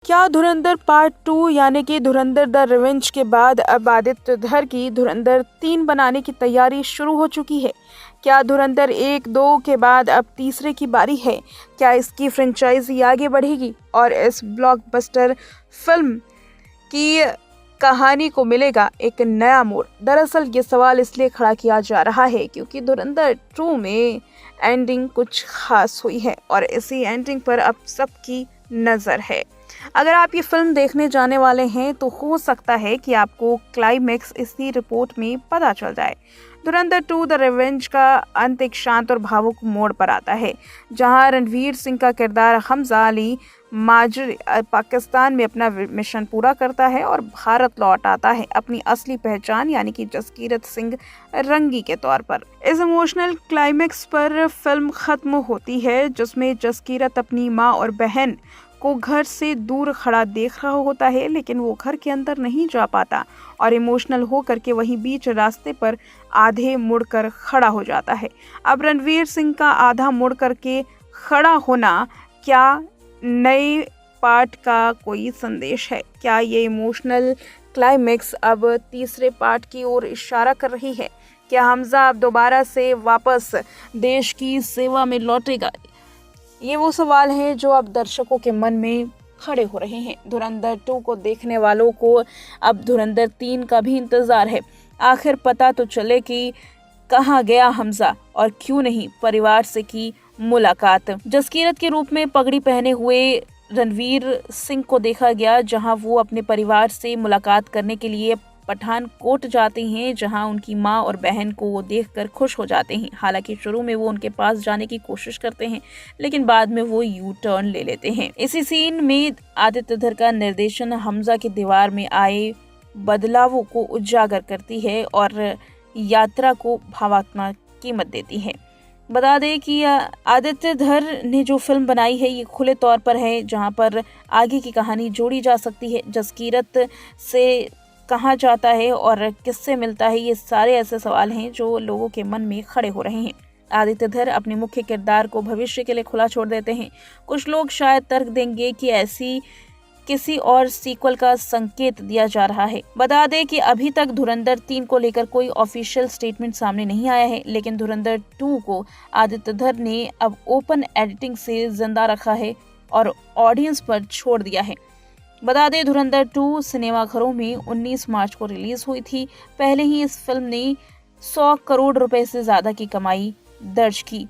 क्या धुरंधर पार्ट 2 यानी कि धुरंधर द रिवेंज के बाद अब आदित्य धर की धुरंधर 3 बनाने की तैयारी शुरू हो चुकी है? क्या धुरंधर 1-2 के बाद अब तीसरे की बारी है? क्या इसकी फ्रेंचाइजी आगे बढ़ेगी और इस ब्लॉकबस्टर फिल्म की कहानी को मिलेगा एक नया मोड़? दरअसल ये सवाल इसलिए खड़ा किया जा रहा है क्योंकि धुरंधर 2 में एंडिंग कुछ खास हुई है और इसी एंडिंग पर अब सबकी नज़र है। अगर आप ये फिल्म देखने जाने वाले हैं तो हो सकता है कि आपको क्लाइमेक्स इसी रिपोर्ट में पता चल जाए। धुरंधर 2 द रिवेंज का अंत एक शांत और भावुक मोड़ पर आता है, जहां रणवीर सिंह का किरदार हमजा अली माजरी पाकिस्तान में अपना मिशन पूरा करता है और भारत लौट आता है अपनी असली पहचान यानी कि जसकीरत सिंह रंगी के तौर पर। इस इमोशनल क्लाइमेक्स पर फिल्म खत्म होती है, जिसमें जसकीरत अपनी माँ और बहन को घर से दूर खड़ा देख रहा होता है, लेकिन वो घर के अंदर नहीं जा पाता और इमोशनल होकर के वहीं बीच रास्ते पर आधे मुड़कर खड़ा हो जाता है। अब रणवीर सिंह का आधा मुड़ करके खड़ा होना क्या नए पार्ट का कोई संदेश है? क्या ये इमोशनल क्लाइमेक्स अब तीसरे पार्ट की ओर इशारा कर रही है? क्या हमजा अब दोबारा से वापस देश की सेवा में लौटेगा? ये वो सवाल हैं जो अब दर्शकों के मन में खड़े हो रहे हैं। धुरंधर 2 को देखने वालों को अब धुरंधर 3 का भी इंतजार है। आखिर पता तो चले कि कहाँ गया हमजा और क्यों नहीं परिवार से की मुलाकात। जसकीरत के रूप में पगड़ी पहने हुए रणवीर सिंह को देखा गया, जहां वो अपने परिवार से मुलाकात करने के लिए पठानकोट जाते हैं, जहां उनकी मां और बहन को वो देखकर खुश हो जाते हैं। हालांकि शुरू में वो उनके पास जाने की कोशिश करते हैं, लेकिन बाद में वो यू टर्न ले लेते हैं। इसी सीन में आदित्य धर का निर्देशन हमजा की दीवार में आए बदलावों को उजागर करती है और यात्रा को भावनात्मक कीमत देती है। बता दें कि आदित्य धर ने जो फिल्म बनाई है ये खुले तौर पर है, जहां पर आगे की कहानी जोड़ी जा सकती है। जसकीरत से कहाँ जाता है और किससे मिलता है, ये सारे ऐसे सवाल हैं जो लोगों के मन में खड़े हो रहे हैं। आदित्य धर अपने मुख्य किरदार को भविष्य के लिए खुला छोड़ देते हैं। कुछ लोग शायद तर्क देंगे कि ऐसी किसी और सीक्वल का संकेत दिया जा रहा है। बता दें कि अभी तक धुरंधर 3 को लेकर कोई ऑफिशियल स्टेटमेंट सामने नहीं आया है, लेकिन धुरंधर 2 को आदित्य धर ने अब ओपन एडिटिंग से जिंदा रखा है और ऑडियंस पर छोड़ दिया है। बता दें धुरंधर 2 सिनेमाघरों में 19 मार्च को रिलीज हुई थी। पहले ही इस फिल्म ने 100 करोड़ रुपए से ज्यादा की कमाई दर्ज की।